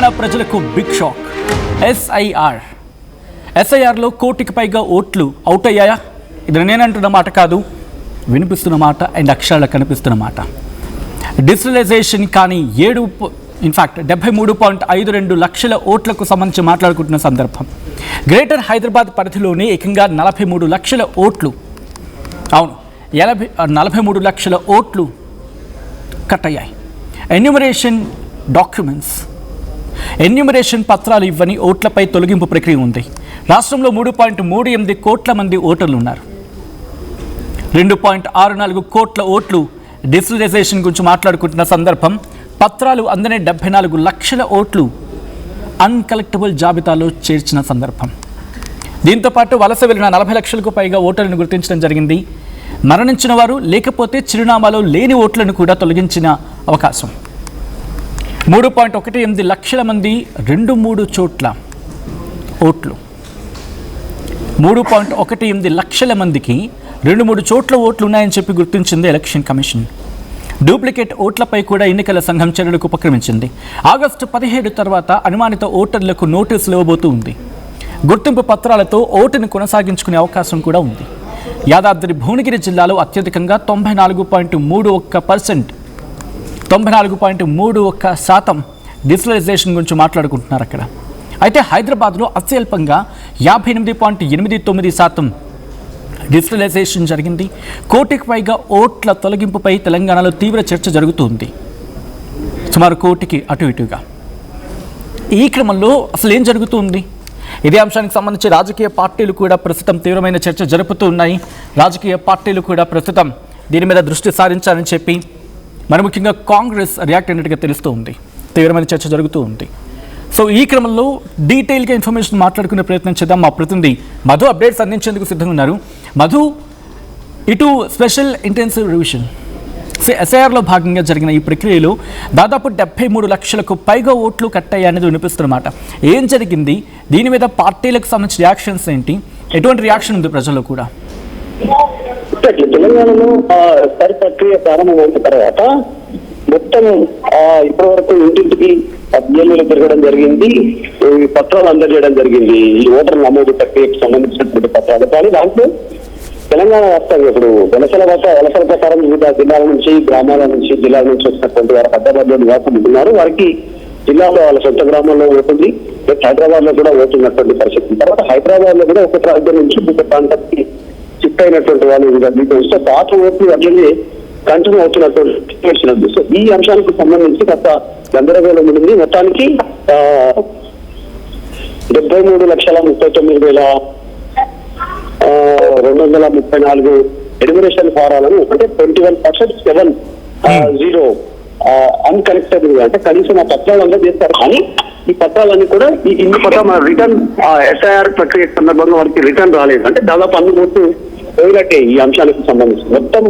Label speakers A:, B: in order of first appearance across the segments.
A: తెలంగాణ ప్రజలకు big shock. ఎస్ఐఆర్లో కోటికి పైగా ఓట్లు అవుట్ అయ్యాయా? ఇది నేనంటున్న మాట కాదు, వినిపిస్తున్న మాట అండ్ అక్షరాలు కనిపిస్తున్న మాట. డిజిటలైజేషన్ కానీ 73.52 లక్షల ఓట్లకు సంబంధించి మాట్లాడుకుంటున్న సందర్భం. గ్రేటర్ హైదరాబాద్ పరిధిలోనే ఏకంగా 43 లక్షల ఓట్లు, అవును 43 లక్షల ఓట్లు కట్ అయ్యాయి. ఎన్యూమరేషన్ పత్రాలు ఇవ్వని ఓట్లపై తొలగింపు ప్రక్రియ ఉంది. రాష్ట్రంలో 3.38 కోట్ల మంది ఓటర్లు ఉన్నారు. 2.64 కోట్ల ఓట్లు డిజిటలైజేషన్ గురించి మాట్లాడుకుంటున్న సందర్భం. పత్రాలు అందనే 74 లక్షల ఓట్లు అన్కలెక్టబుల్ జాబితాలో చేర్చిన సందర్భం. దీంతోపాటు వలస వెళ్లిన 40 లక్షలకు పైగా ఓటర్లను గుర్తించడం జరిగింది. మరణించిన వారు లేకపోతే చిరునామాలో లేని ఓట్లను కూడా తొలగించిన అవకాశం. 3.18 లక్షల మంది 2-3 చోట్ల ఓట్లు. 3.18 లక్షల మందికి 2-3 చోట్ల ఓట్లు ఉన్నాయని చెప్పి గుర్తించింది ఎలక్షన్ కమిషన్. డూప్లికేట్ ఓట్లపై కూడా ఎన్నికల సంఘం చర్యలకు ఉపక్రమించింది. ఆగస్టు 17 తర్వాత అనుమానిత ఓటర్లకు నోటీసులు ఇవ్వబోతూ ఉంది. గుర్తింపు పత్రాలతో ఓటును కొనసాగించుకునే అవకాశం కూడా ఉంది. యాదాద్రి భువనగిరి జిల్లాలో అత్యధికంగా 94.31% డిజిటలైజేషన్ గురించి మాట్లాడుకుంటున్నారు అక్కడ. అయితే హైదరాబాద్లో అత్యల్పంగా 58.89% డిజిటలైజేషన్ జరిగింది. కోటికి పైగా ఓట్ల తొలగింపుపై తెలంగాణలో తీవ్ర చర్చ జరుగుతుంది. సుమారు కోటికి అటు ఇటుగా. ఈ క్రమంలో అసలు ఏం జరుగుతుంది? ఇదే అంశానికి సంబంధించి రాజకీయ పార్టీలు కూడా ప్రస్తుతం తీవ్రమైన చర్చ జరుపుతూ ఉన్నాయి. రాజకీయ పార్టీలు కూడా ప్రస్తుతం దీని మీద దృష్టి సారించాలని చెప్పి మరి ముఖ్యంగా కాంగ్రెస్ రియాక్ట్ అయినట్టుగా తెలుస్తూ ఉంది. తీవ్రమైన చర్చ జరుగుతూ ఉంది. సో ఈ క్రమంలో డీటెయిల్గా ఇన్ఫర్మేషన్ మాట్లాడుకునే ప్రయత్నం చేద్దాం. మా ప్రతినిధి మధు అప్డేట్స్ అందించేందుకు సిద్ధంగా ఉన్నారు. మధు, ఇటు స్పెషల్ ఇంటెన్సివ్ రివిజన్ ఎస్ఐఆర్లో భాగంగా జరిగిన ఈ ప్రక్రియలో దాదాపు 73 లక్షలకు పైగా ఓట్లు కట్టయ్యాయనేది వినిపిస్తున్నమాట. ఏం జరిగింది? దీని మీద పార్టీలకు సంబంధించిన రియాక్షన్స్ ఏంటి? ఎటువంటి రియాక్షన్ ఉంది ప్రజల్లో కూడా?
B: తెలంగాణలో ఎస్ఐఆర్ ప్రక్రియ ప్రారంభమైన తర్వాత మొత్తం ఇప్పటి వరకు ఇంటింటికి అభ్యర్థులు తిరగడం జరిగింది. పత్రాలు అందజేయడం జరిగింది. ఈ ఓటర్ నమోదు ప్రక్రియకు సంబంధించినటువంటి పత్రాలు. కానీ దాంట్లో తెలంగాణ వ్యాప్తంగా ఇప్పుడు వలసల ప్రకారం వివిధ జిల్లాల నుంచి, గ్రామాల నుంచి, జిల్లాల నుంచి వచ్చినటువంటి వారు హైదరాబాద్ నివాసం ఉంటున్నారు. వారికి జిల్లాలో వాళ్ళ సొంత గ్రామంలో ఓటుంది, హైదరాబాద్ లో కూడా ఓటున్నటువంటి పరిస్థితి. తర్వాత హైదరాబాద్ లో కూడా ఒక ప్రాంతం నుంచి ఒక ప్రాంతానికి షిఫ్ట్ అయినటువంటి వాళ్ళు సో పాత ఓట్లు అట్లనే కంటిన్యూ అవుతున్నటువంటి సిచ్యువేషన్ ఉంది. సో ఈ అంశానికి సంబంధించి గత గందరగోళం ఉంది. మొత్తానికి 73,39,234 ఎన్యూమరేషన్ ఫారాలను, అంటే 21% అన్కనెక్టెడ్, అంటే కనీసం ఆ పత్రాలు అందజేస్తారు. కానీ ఈ పత్రాలన్నీ కూడా ఇన్ని పత్రాలు మన రిటర్న్ ఎస్ఐఆర్ ప్రక్రియ సందర్భంగా వారికి రిటర్న్ రాలేదు. అంటే దాదాపు అన్ని ఓట్లు పోయినట్టే. ఈ అంశానికి సంబంధించి మొత్తం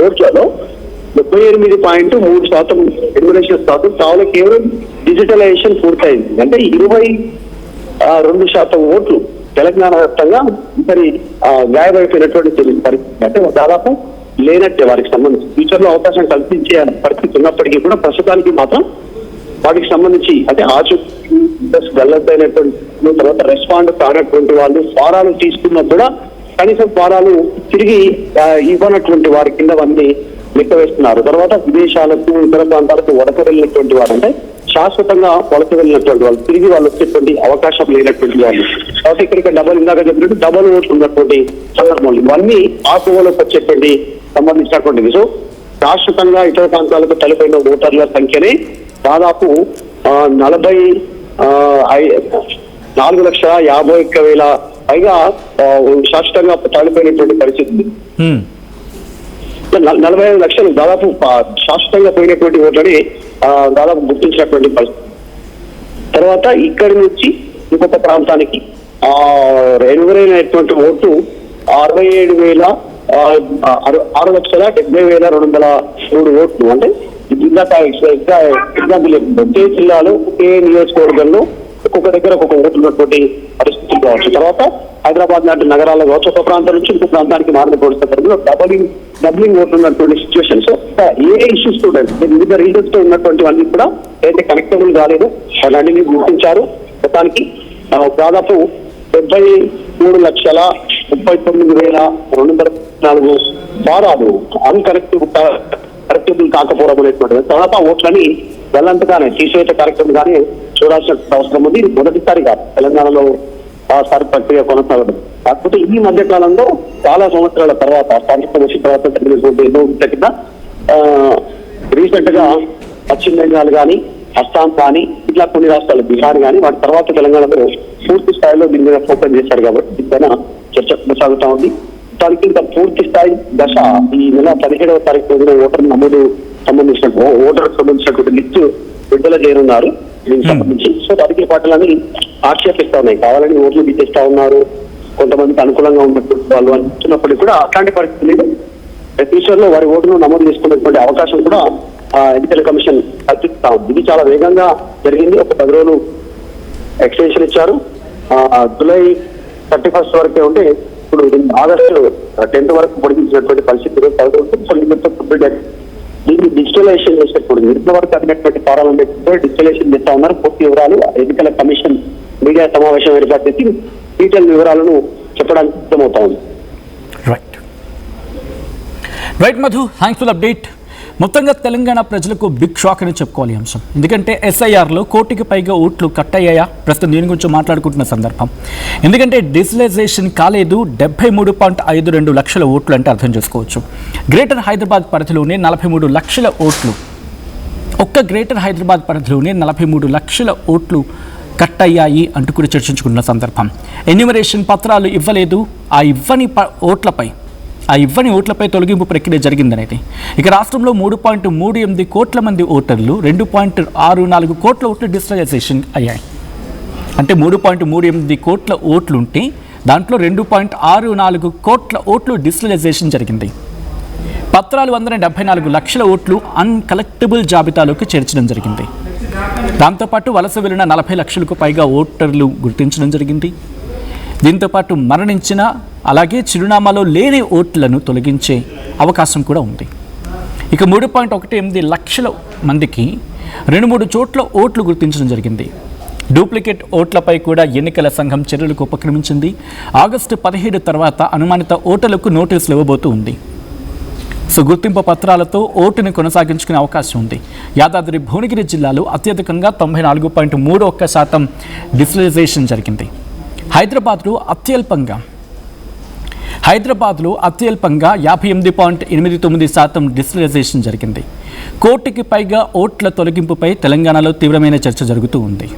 B: ఓట్లలో 38.3% ఎన్యూమరేషన్ స్టాటస్ కావాలి. కేవలం డిజిటలైజేషన్ పూర్తయింది. అంటే 22% ఓట్లు తెలంగాణ వ్యాప్తంగా మరి గాయమైపోయినటువంటి పరిస్థితి. అంటే దాదాపు లేనట్టే వారికి సంబంధించి. ఫ్యూచర్ లో అవకాశం కల్పించే పరిస్థితి ఉన్నప్పటికీ కూడా ప్రస్తుతానికి మాత్రం వాటికి సంబంధించి అంటే గల్లైనటువంటి తర్వాత రెస్పాండ్ కానటువంటి వాళ్ళు ఫారాలు తీసుకున్నా కూడా కనీసం ఫారాలు తిరిగి ఇవ్వనటువంటి వారి కింద అన్ని లెక్క వేస్తున్నారు. తర్వాత విదేశాలకు, ఇతర ప్రాంతాలకు వలస వెళ్ళినటువంటి వారు, అంటే శాశ్వతంగా వలస వెళ్ళినటువంటి వాళ్ళు, తిరిగి వాళ్ళు వచ్చేటువంటి అవకాశం లేనటువంటి వాళ్ళు, తర్వాత ఇక్కడికి ఇందాక చెప్పినట్టు డబల్ ఓట్లు ఉన్నటువంటి సందర్భాలు, ఇవన్నీ ఆ కోవలోకి వచ్చేటువంటి సంబంధించినటువంటిది. సో శాశ్వతంగా ఇతర ప్రాంతాలకు తలపైన ఓటర్ల సంఖ్యనే దాదాపు 44,51,000 పైగా శాశ్వతంగా తడిపోయినటువంటి పరిస్థితి ఉంది. 45 లక్షలు దాదాపు శాశ్వతంగా పోయినటువంటి ఓట్లని దాదాపు గుర్తించినటువంటి పరిస్థితి. తర్వాత ఇక్కడి నుంచి ఇంకొక ప్రాంతానికి ఎన్నురైనటువంటి ఓటు 67,6,70,203 ఓట్లు. అంటే ఎగ్జాంపుల్ ఒకే జిల్లాలో ఒకే నియోజకవర్గంలో ఒక్కొక్క దగ్గర ఒక్కొక్క ఓట్లు ఉన్నటువంటి పరిస్థితి కావచ్చు. తర్వాత హైదరాబాద్ లాంటి నగరాల్లో కావచ్చు, ఒక ప్రాంతం నుంచి ఇంకో ప్రాంతానికి మారిన పరిస్థితుల్లో డబ్లింగ్ అవుతున్నటువంటి సిచ్యువేషన్. సో ఏ ఇష్యూస్ స్టూడెంట్స్ వివిధ రీజన్స్ తో ఉన్నటువంటివన్నీ కూడా అయితే కనెక్టబుల్ కాలేదు, అలాంటివి గుర్తించారు. మొత్తానికి దాదాపు 73,39,214 ఫారాలు కరెక్టబుల్ కాకపోవడం అనేటువంటిది. తర్వాత ఓట్లని గల్లంతగానే తీసివేత కార్యక్రమం కానీ చూడాల్సిన అవసరం ఉంది. ఇది మొదటిసారిగా తెలంగాణలో సారి ప్రక్రియ కొనసాగడం. కాకపోతే ఈ మధ్య కాలంలో చాలా సంవత్సరాల తర్వాత స్థానిక వచ్చిన తర్వాత ఎన్నో కింద రీసెంట్ గా పశ్చిమ బెంగాల్ కానీ, అస్సాం కానీ, ఇట్లా కొన్ని రాష్ట్రాలు, బీహార్ కానీ, వాటి తర్వాత తెలంగాణలో పూర్తి స్థాయిలో దీని మీద ఫోకస్ చేశారు కాబట్టి దీనిపైన చర్చ కొనసాగుతా ఉంది. దానికి ఇంకా పూర్తి స్థాయి దశ ఈ నెల 17వ తారీఖు రోజున ఓటర్ నమోదు సంబంధించినటువంటి లిస్టు విడుదల చేయనున్నారు దీనికి సంబంధించి. సో రాజకీయ పార్టీలని ఆక్షేపిస్తా ఉన్నాయి, కావాలని ఓట్లు తీసేస్తా ఉన్నారు, కొంతమందికి అనుకూలంగా ఉన్నటువంటి వాళ్ళు అంటున్నప్పటికీ కూడా అట్లాంటి పరిస్థితి లేదు. ఫ్యూచర్ లో వారి ఓటును నమోదు చేసుకునేటువంటి అవకాశం కూడా ఎన్నికల కమిషన్ కల్పిస్తా ఉంది. ఇది చాలా వేగంగా జరిగింది. ఒక 10 రోజులు ఎక్స్టెన్షన్ ఇచ్చారు. జూలై 31 వరకే ఉంటే ఇప్పుడు ఆగస్టు 10th వరకు పొడిగించినటువంటి పరిస్థితులు. దీన్ని డిజిటలైజేషన్ చేసేటప్పుడు ఇంతవరకు అందినటువంటి ఫారాలను డిజిటలైజేషన్ చేస్తా ఉన్నారు. పూర్తి వివరాలు ఎన్నికల కమిషన్ మీడియా సమావేశం ఏర్పాటు చేసి డీటెయిల్ వివరాలను చెప్పడానికి సిద్ధమవుతా ఉంది.
A: Right Madhu, thanks for update. మొత్తంగా తెలంగాణ ప్రజలకు బిగ్ షాక్ అని చెప్పుకోవాలి అంశం. ఎందుకంటే SIRలో 1 కోటికి పైగా ఓట్లు కట్ అయ్యాయా, ప్రస్తుతం దీని గురించి మాట్లాడుకుంటున్న సందర్భం. ఎందుకంటే డిజిటలైజేషన్ కాలేదు. 73.52 లక్షల ఓట్లు అంటే అర్థం చేసుకోవచ్చు. గ్రేటర్ హైదరాబాద్ పరిధిలోనే 43 లక్షల ఓట్లు, ఒక్క గ్రేటర్ హైదరాబాద్ పరిధిలోనే 43 లక్షల ఓట్లు కట్ అయ్యాయి అంటూ కూడా చర్చించుకున్న సందర్భం. ఎన్యూమరేషన్ పత్రాలు ఇవ్వలేదు. ఆ ఇవ్వని ఓట్లపై తొలగింపు ప్రక్రియ జరిగిందనేది. ఇక రాష్ట్రంలో 3.38 కోట్ల మంది ఓటర్లు, 2.64 కోట్ల ఓట్లు డిజిటలైజేషన్ అయ్యాయి. అంటే 3.38 కోట్ల ఓట్లుంటే దాంట్లో 2.64 కోట్ల ఓట్లు డిజిటలైజేషన్ జరిగింది. పత్రాలు 174 లక్షల ఓట్లు అన్కలెక్టబుల్ జాబితాలోకి చేర్చడం జరిగింది. దాంతోపాటు వలస వెళ్లిన 40 లక్షలకు పైగా ఓటర్లు గుర్తించడం జరిగింది. దీంతోపాటు మరణించిన, అలాగే చిరునామాలో లేని ఓట్లను తొలగించే అవకాశం కూడా ఉంది. ఇక 3.18 లక్షల మందికి 2-3 చోట్ల ఓట్లు గుర్తించడం జరిగింది. డూప్లికేట్ ఓట్లపై కూడా ఎన్నికల సంఘం చర్యలకు ఉపక్రమించింది. ఆగస్టు 17 తర్వాత అనుమానిత ఓటర్లకు నోటీసులు ఇవ్వబోతూ ఉంది. సో గుర్తింపు పత్రాలతో ఓటుని కొనసాగించుకునే అవకాశం ఉంది. యాదాద్రి భువనగిరి జిల్లాలో అత్యధికంగా 94.31% డిజిటలైజేషన్ జరిగింది. హైదరాబాద్లో అత్యల్పంగా 58.89% డిజిటలైజేషన్ జరిగింది. 1 కోటికి పైగా ఓట్ల తొలగింపుపై తెలంగాణలో తీవ్రమైన చర్చ జరుగుతూ ఉంది.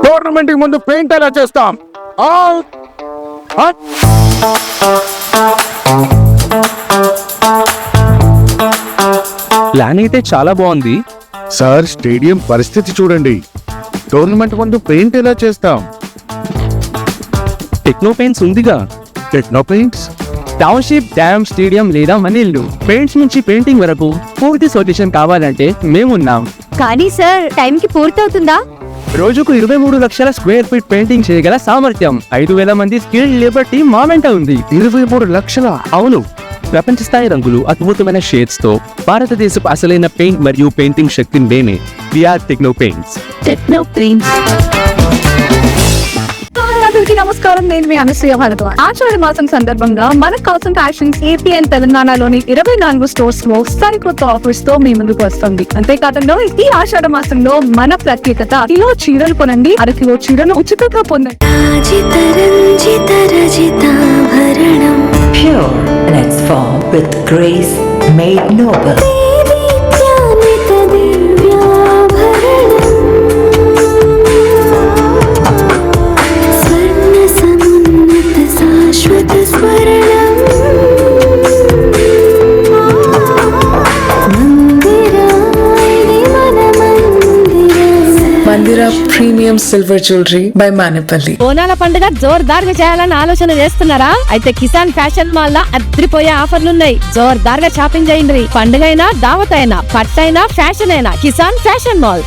C: టోర్నమెంట్ ముందు పెయింట్ ఎలా చేస్తాం?
D: ప్లాన్ అయితే చాలా బాగుంది
C: సార్. స్టేడియం పరిస్థితి చూడండి. టోర్నమెంట్ ముందు పెయింట్ ఎలా చేస్తాం?
D: టెక్నో పెయింట్స్ ఉందిగా.
C: Techno paints,
D: township, dam, stadium లేదా మనీళ్ళు, పెయింట్స్ నుంచి పెయింటింగ్ వరకు పూర్తి సొల్యూషన్ కావాలంటే మేమున్నాం.
E: కానీ సార్, టైంకి పూర్తవుతుందా?
D: రోజుకు 23 లక్షల స్క్వేర్ ఫీట్ పెయింటింగ్ చేయగల సామర్థ్యం, 5,000 మంది స్కిల్డ్ లేబర్ టీమ్ మా వెంట ఉంది.
C: 23 లక్షల?
D: అవును. ప్రపంచ స్థాయి రంగులు, అద్భుతమైన షేడ్స్ తో భారతదేశపు అసలైన పెయింట్ మరియు పెయింటింగ్ శక్తిని మేమే. VR techno paints.
F: నమస్కారం, నేను మీ అనసూయ భారద్వాజ్. ఆషాఢ మాసం సందర్భంగా మన కాసం ఫ్యాషన్స్ ఏపీ అండ్ తెలంగాణలోని 24 స్టోర్స్ లో సరికొత్త ఆఫర్స్ తో మీ ముందుకు వస్తుంది. అంతేకాదంలో ఈ ఆషాఢ మాసంలో మన ప్రత్యేకత, కిలో చీరలు కొనండి, 1/2 కిలో చీరను ఉచితంగా పొందండి.
G: Pure and its form with grace made noble.
H: Mandira Premium silver jewellery by Manepalli.
F: బోనాల పండుగ జోర్దార్గా చేయాలని ఆలోచన చేస్తున్నారా? అయితే కిసాన్ ఫ్యాషన్ మాల్ లో అద్రిపోయే ఆఫర్లున్నాయి. జోర్దార్గా షాపింగ్ చేయండి. పండుగ అయినా దావత్ అయినా పట్టైనా ఫ్యాషన్ అయినా కిసాన్ ఫ్యాషన్ మాల్.